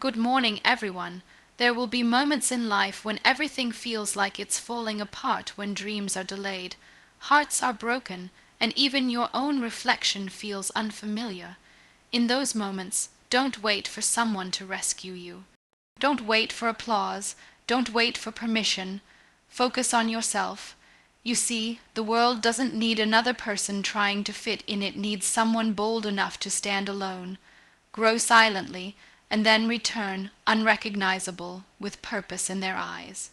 Good morning, everyone. There will be moments in life when everything feels like it's falling apart, when dreams are delayed, hearts are broken, and even your own reflection feels unfamiliar. In those moments, don't wait for someone to rescue you. Don't wait for applause. Don't wait for permission. Focus on yourself. You see, the world doesn't need another person trying to fit in. It needs someone bold enough to stand alone, grow silently, and then return unrecognizable, with purpose in their eyes.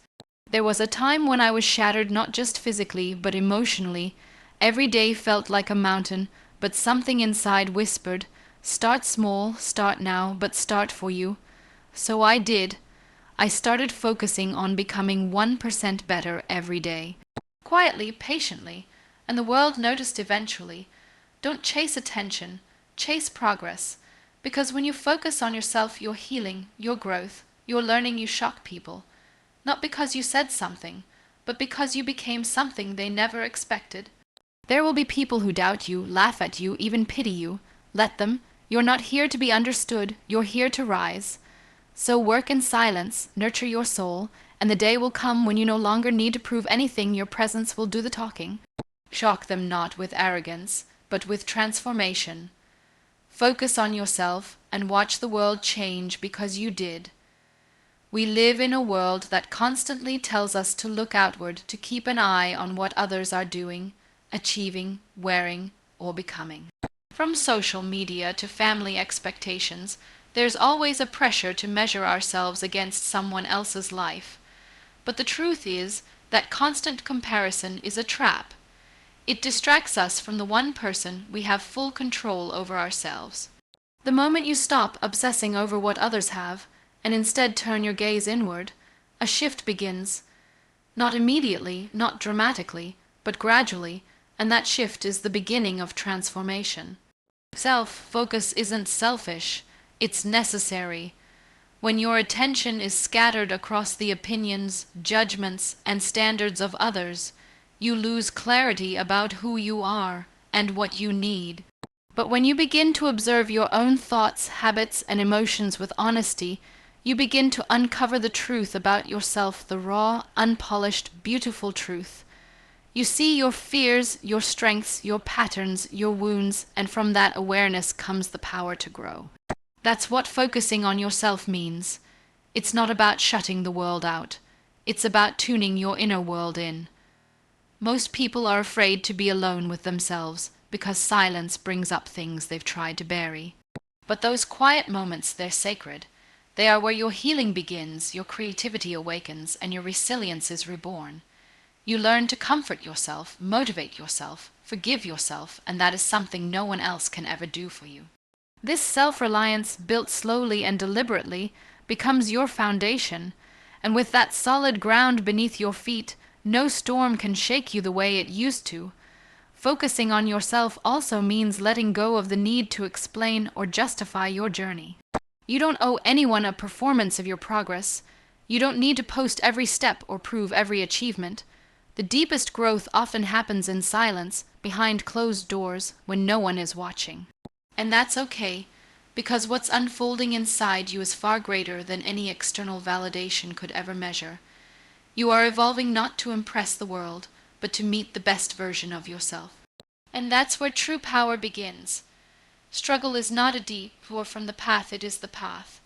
There was a time when I was shattered, not just physically, but emotionally. Every day felt like a mountain, but something inside whispered, "Start small, start now, but start for you." So I did. I started focusing on becoming 1% better every day. Quietly, patiently, and the world noticed eventually. Don't chase attention, chase progress. Because when you focus on yourself, your healing, your growth, your learning, you shock people. Not because you said something, but because you became something they never expected. There will be people who doubt you, laugh at you, even pity you. Let them. You're not here to be understood, you're here to rise. So work in silence, nurture your soul, and the day will come when you no longer need to prove anything. Your presence will do the talking. Shock them not with arrogance, but with transformation. Focus on yourself and watch the world change because you did. We live in a world that constantly tells us to look outward, to keep an eye on what others are doing, achieving, wearing, or becoming. From social media to family expectations, there's always a pressure to measure ourselves against someone else's life. But the truth is that constant comparison is a trap. It distracts us from the one person we have full control over ourselves. The moment you stop obsessing over what others have, and instead turn your gaze inward, a shift begins. Not immediately, not dramatically, but gradually, and that shift is the beginning of transformation. Self-focus isn't selfish, it's necessary. When your attention is scattered across the opinions, judgments, and standards of others, you lose clarity about who you are and what you need. But when you begin to observe your own thoughts, habits, and emotions with honesty, you begin to uncover the truth about yourself, the raw, unpolished, beautiful truth. You see your fears, your strengths, your patterns, your wounds, and from that awareness comes the power to grow. That's what focusing on yourself means. It's not about shutting the world out. It's about tuning your inner world in. Most people are afraid to be alone with themselves because silence brings up things they've tried to bury. But those quiet moments, they're sacred. They are where your healing begins, your creativity awakens, and your resilience is reborn. You learn to comfort yourself, motivate yourself, forgive yourself, and that is something no one else can ever do for you. This self-reliance, built slowly and deliberately, becomes your foundation, and with that solid ground beneath your feet, no storm can shake you the way it used to. Focusing on yourself also means letting go of the need to explain or justify your journey. You don't owe anyone a performance of your progress. You don't need to post every step or prove every achievement. The deepest growth often happens in silence, behind closed doors, when no one is watching. And that's okay, because what's unfolding inside you is far greater than any external validation could ever measure. You are evolving not to impress the world, but to meet the best version of yourself. And that's where true power begins. Struggle is not a deep, for from the path it is the path.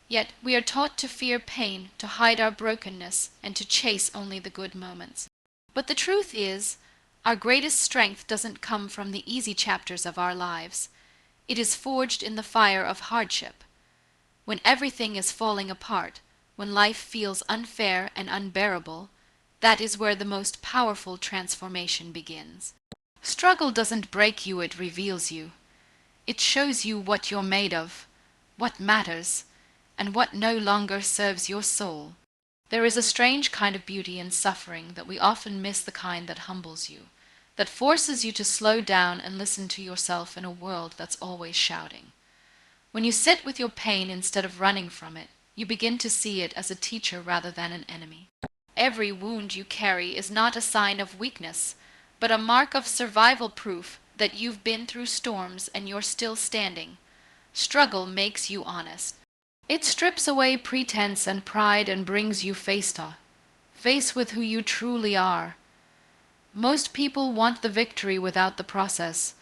Yet we are taught to fear pain, to hide our brokenness, and to chase only the good moments. But the truth is, our greatest strength doesn't come from the easy chapters of our lives. It is forged in the fire of hardship. When everything is falling apart, when life feels unfair and unbearable, that is where the most powerful transformation begins. Struggle doesn't break you, it reveals you. It shows you what you're made of, what matters, and what no longer serves your soul. There is a strange kind of beauty in suffering that we often miss, the kind that humbles you, that forces you to slow down and listen to yourself in a world that's always shouting. When you sit with your pain instead of running from it, you begin to see it as a teacher rather than an enemy. Every wound you carry is not a sign of weakness, but a mark of survival, proof that you've been through storms and you're still standing. Struggle makes you honest. It strips away pretense and pride and brings you face with who you truly are. Most people want the victory without the process,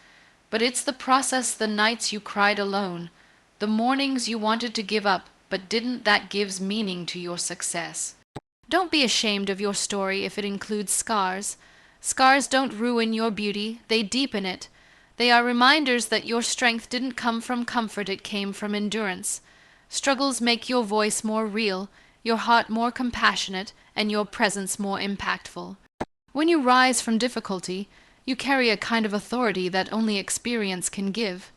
but it's the process, the nights you cried alone, the mornings you wanted to give up, but didn't, that gives meaning to your success. Don't be ashamed of your story if it includes scars. Scars don't ruin your beauty, they deepen it. They are reminders that your strength didn't come from comfort, it came from endurance. Struggles make your voice more real, your heart more compassionate, and your presence more impactful. When you rise from difficulty, you carry a kind of authority that only experience can give.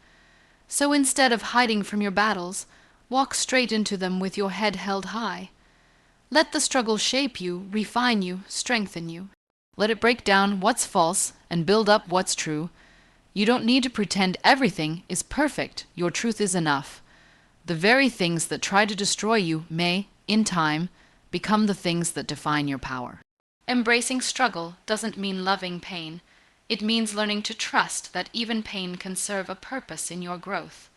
So instead of hiding from your battles, walk straight into them with your head held high. Let the struggle shape you, refine you, strengthen you. Let it break down what's false and build up what's true. You don't need to pretend everything is perfect. Your truth is enough. The very things that try to destroy you may, in time, become the things that define your power. Embracing struggle doesn't mean loving pain. It means learning to trust that even pain can serve a purpose in your growth.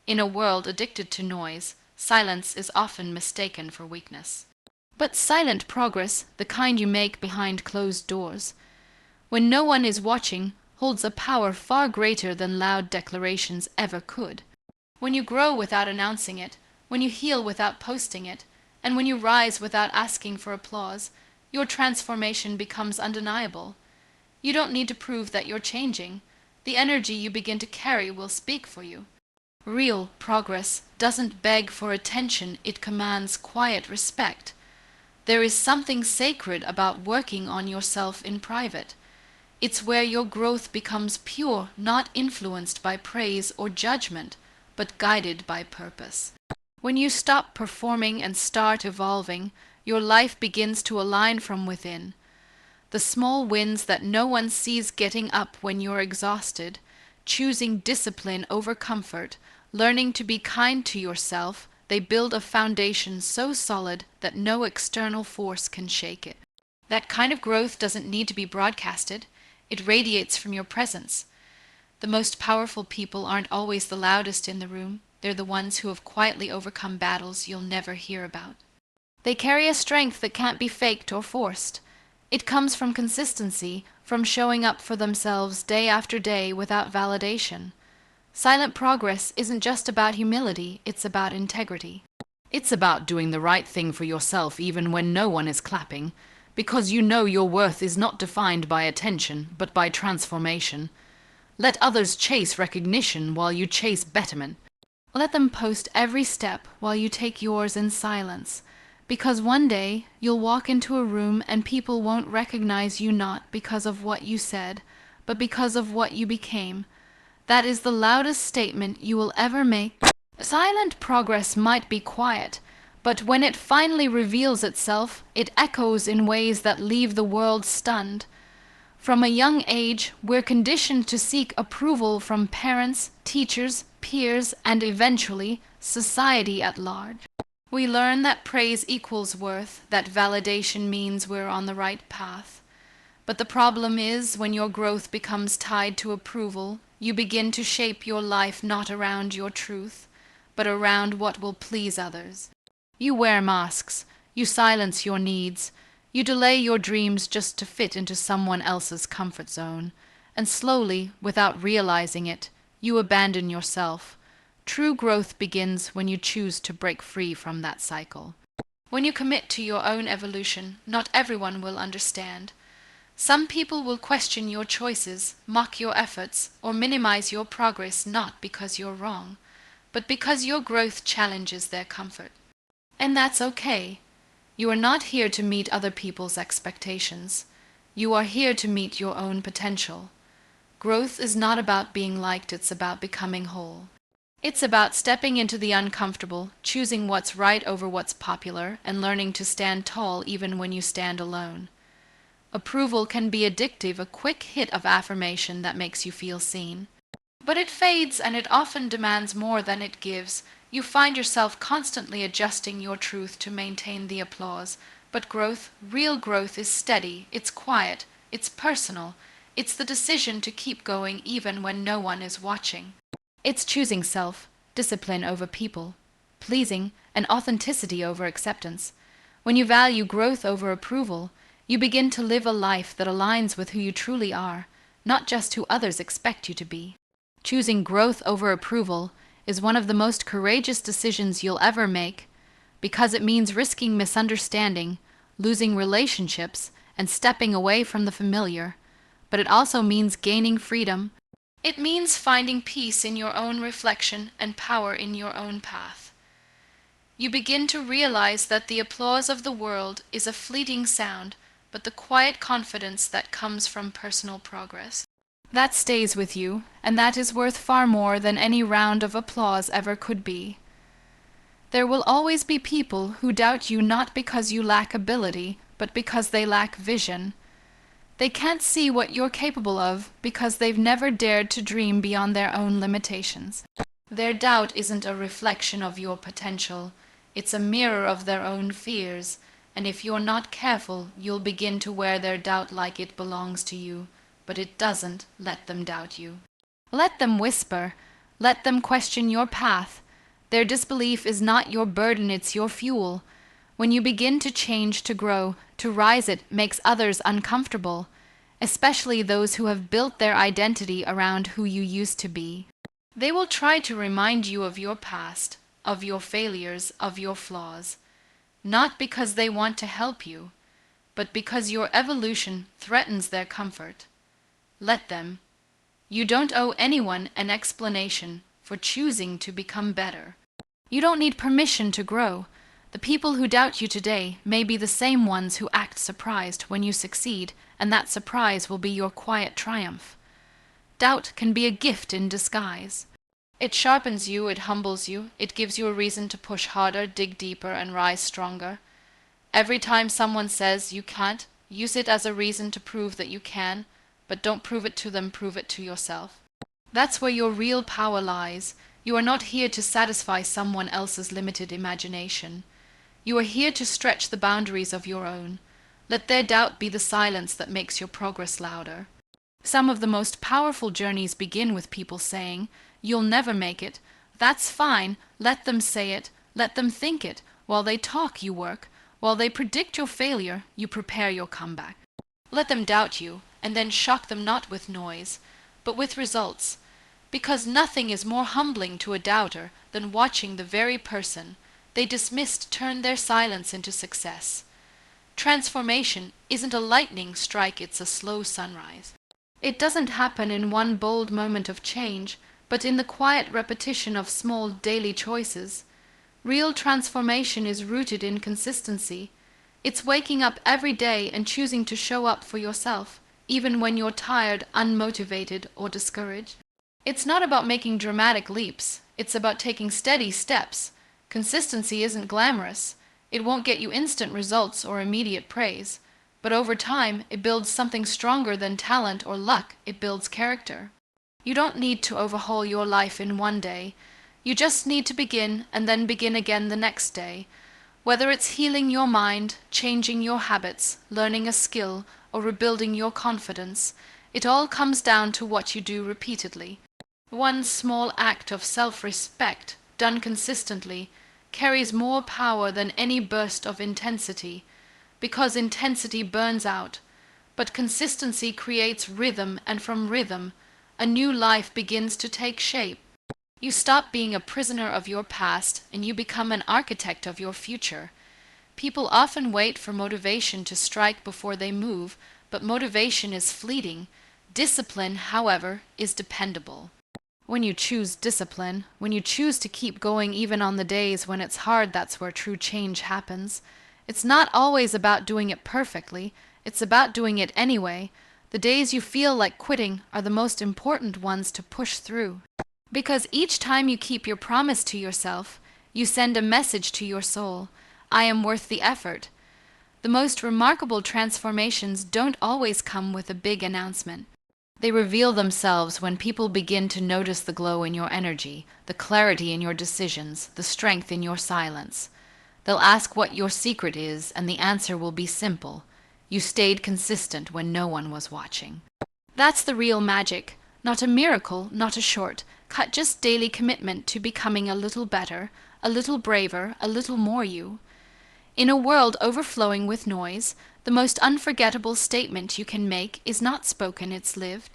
In a world addicted to noise, silence is often mistaken for weakness. But silent progress, the kind you make behind closed doors, when no one is watching, holds a power far greater than loud declarations ever could. When you grow without announcing it, when you heal without posting it, and when you rise without asking for applause, your transformation becomes undeniable. You don't need to prove that you're changing. The energy you begin to carry will speak for you. Real progress doesn't beg for attention, it commands quiet respect. There is something sacred about working on yourself in private. It's where your growth becomes pure, not influenced by praise or judgment, but guided by purpose. When you stop performing and start evolving, your life begins to align from within. The small wins that no one sees, getting up when you're exhausted, choosing discipline over comfort, learning to be kind to yourself, they build a foundation so solid that no external force can shake it. That kind of growth doesn't need to be broadcasted. It radiates from your presence. The most powerful people aren't always the loudest in the room. They're the ones who have quietly overcome battles you'll never hear about. They carry a strength that can't be faked or forced. It comes from consistency, from showing up for themselves day after day without validation. Silent progress isn't just about humility, it's about integrity. It's about doing the right thing for yourself even when no one is clapping, because you know your worth is not defined by attention, but by transformation. Let others chase recognition while you chase betterment. Let them post every step while you take yours in silence, because one day you'll walk into a room and people won't recognize you, not because of what you said, but because of what you became. That is the loudest statement you will ever make. Silent progress might be quiet, but when it finally reveals itself, it echoes in ways that leave the world stunned. From a young age, we're conditioned to seek approval from parents, teachers, peers, and eventually, society at large. We learn that praise equals worth, that validation means we're on the right path. But the problem is, when your growth becomes tied to approval, you begin to shape your life not around your truth, but around what will please others. You wear masks, you silence your needs, you delay your dreams just to fit into someone else's comfort zone, and slowly, without realizing it, you abandon yourself. True growth begins when you choose to break free from that cycle. When you commit to your own evolution, not everyone will understand. Some people will question your choices, mock your efforts, or minimize your progress, not because you're wrong, but because your growth challenges their comfort. And that's okay. You are not here to meet other people's expectations. You are here to meet your own potential. Growth is not about being liked, it's about becoming whole. It's about stepping into the uncomfortable, choosing what's right over what's popular, and learning to stand tall even when you stand alone. Approval can be addictive, a quick hit of affirmation that makes you feel seen. But it fades, and it often demands more than it gives. You find yourself constantly adjusting your truth to maintain the applause. But growth, real growth, is steady, it's quiet, it's personal. It's the decision to keep going even when no one is watching. It's choosing self-discipline over people, pleasing, and authenticity over acceptance. When you value growth over approval, you begin to live a life that aligns with who you truly are, not just who others expect you to be. Choosing growth over approval is one of the most courageous decisions you'll ever make, because it means risking misunderstanding, losing relationships, and stepping away from the familiar. But it also means gaining freedom. It means finding peace in your own reflection and power in your own path. You begin to realize that the applause of the world is a fleeting sound, but the quiet confidence that comes from personal progress. That stays with you, and that is worth far more than any round of applause ever could be. There will always be people who doubt you not because you lack ability, but because they lack vision. They can't see what you're capable of because they've never dared to dream beyond their own limitations. Their doubt isn't a reflection of your potential, it's a mirror of their own fears, and if you're not careful, you'll begin to wear their doubt like it belongs to you. But it doesn't. Let them doubt you. Let them whisper. Let them question your path. Their disbelief is not your burden, it's your fuel. When you begin to change, to grow, to rise, it makes others uncomfortable, especially those who have built their identity around who you used to be. They will try to remind you of your past, of your failures, of your flaws, not because they want to help you, but because your evolution threatens their comfort. Let them. You don't owe anyone an explanation for choosing to become better. You don't need permission to grow. The people who doubt you today may be the same ones who act surprised when you succeed, and that surprise will be your quiet triumph. Doubt can be a gift in disguise. It sharpens you, it humbles you, it gives you a reason to push harder, dig deeper, and rise stronger. Every time someone says you can't, use it as a reason to prove that you can, but don't prove it to them, prove it to yourself. That's where your real power lies. You are not here to satisfy someone else's limited imagination. You are here to stretch the boundaries of your own. Let their doubt be the silence that makes your progress louder. Some of the most powerful journeys begin with people saying, "You'll never make it." That's fine. Let them say it. Let them think it. While they talk, you work. While they predict your failure, you prepare your comeback. Let them doubt you, and then shock them not with noise, but with results. Because nothing is more humbling to a doubter than watching the very person they dismissed turn their silence into success. Transformation isn't a lightning strike, it's a slow sunrise. It doesn't happen in one bold moment of change, but in the quiet repetition of small daily choices. Real transformation is rooted in consistency. It's waking up every day and choosing to show up for yourself, even when you're tired, unmotivated, or discouraged. It's not about making dramatic leaps. It's about taking steady steps. Consistency isn't glamorous. It won't get you instant results or immediate praise. But over time, it builds something stronger than talent or luck. It builds character. You don't need to overhaul your life in one day. You just need to begin and then begin again the next day. Whether it's healing your mind, changing your habits, learning a skill, or rebuilding your confidence, it all comes down to what you do repeatedly. One small act of self-respect, done consistently, carries more power than any burst of intensity, because intensity burns out, but consistency creates rhythm, and from rhythm, a new life begins to take shape. You stop being a prisoner of your past, and you become an architect of your future. People often wait for motivation to strike before they move, but motivation is fleeting. Discipline, however, is dependable. When you choose discipline, when you choose to keep going even on the days when it's hard, that's where true change happens. It's not always about doing it perfectly, it's about doing it anyway. The days you feel like quitting are the most important ones to push through. Because each time you keep your promise to yourself, you send a message to your soul. I am worth the effort. The most remarkable transformations don't always come with a big announcement. They reveal themselves when people begin to notice the glow in your energy, the clarity in your decisions, the strength in your silence. They'll ask what your secret is, and the answer will be simple. You stayed consistent when no one was watching. That's the real magic. Not a miracle, not a shortcut, just daily commitment to becoming a little better, a little braver, a little more you. In a world overflowing with noise, the most unforgettable statement you can make is not spoken, it's lived.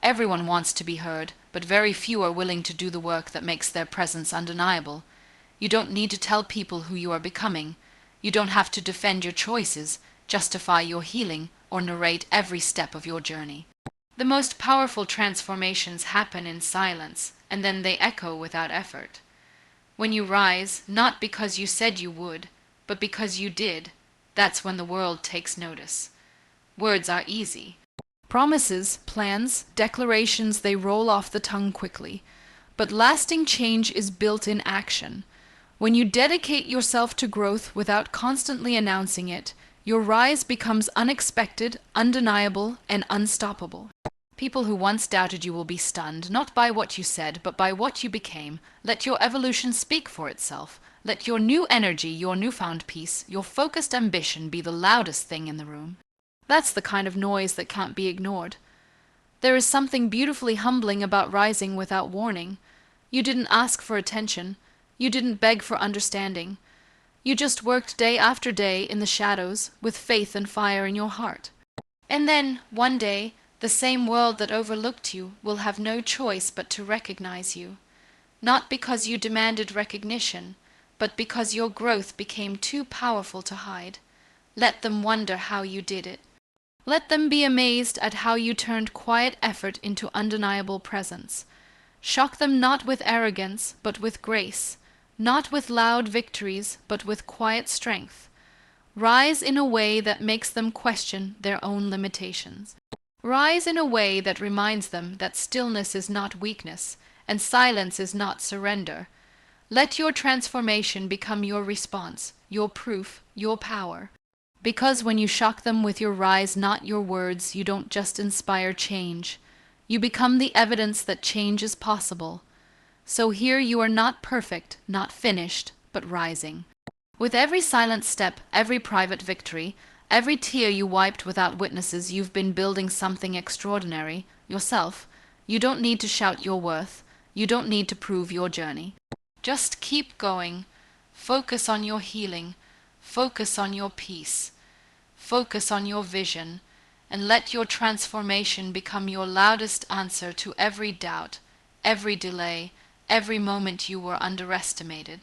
Everyone wants to be heard, but very few are willing to do the work that makes their presence undeniable. You don't need to tell people who you are becoming. You don't have to defend your choices, justify your healing, or narrate every step of your journey. The most powerful transformations happen in silence, and then they echo without effort. When you rise, not because you said you would, but because you did, that's when the world takes notice. Words are easy. Promises, plans, declarations, they roll off the tongue quickly. But lasting change is built in action. When you dedicate yourself to growth without constantly announcing it, your rise becomes unexpected, undeniable, and unstoppable. People who once doubted you will be stunned, not by what you said, but by what you became. Let your evolution speak for itself. Let your new energy, your newfound peace, your focused ambition be the loudest thing in the room. That's the kind of noise that can't be ignored. There is something beautifully humbling about rising without warning. You didn't ask for attention. You didn't beg for understanding. You just worked day after day in the shadows with faith and fire in your heart. And then, one day, the same world that overlooked you will have no choice but to recognize you. Not because you demanded recognition, but because your growth became too powerful to hide. Let them wonder how you did it. Let them be amazed at how you turned quiet effort into undeniable presence. Shock them not with arrogance, but with grace, not with loud victories, but with quiet strength. Rise in a way that makes them question their own limitations. Rise in a way that reminds them that stillness is not weakness, and silence is not surrender. Let your transformation become your response, your proof, your power. Because when you shock them with your rise, not your words, you don't just inspire change. You become the evidence that change is possible. So here you are not perfect, not finished, but rising. With every silent step, every private victory, every tear you wiped without witnesses, you've been building something extraordinary, yourself. You don't need to shout your worth. You don't need to prove your journey. Just keep going. Focus on your healing. Focus on your peace. Focus on your vision, and let your transformation become your loudest answer to every doubt, every delay, every moment you were underestimated.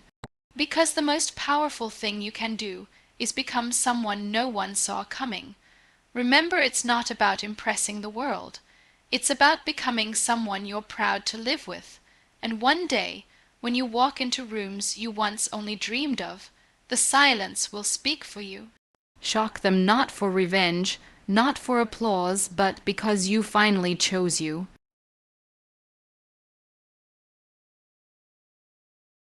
Because the most powerful thing you can do is become someone no one saw coming. Remember, it's not about impressing the world. It's about becoming someone you're proud to live with. And one day, when you walk into rooms you once only dreamed of, the silence will speak for you. Shock them not for revenge, not for applause, but because you finally chose you.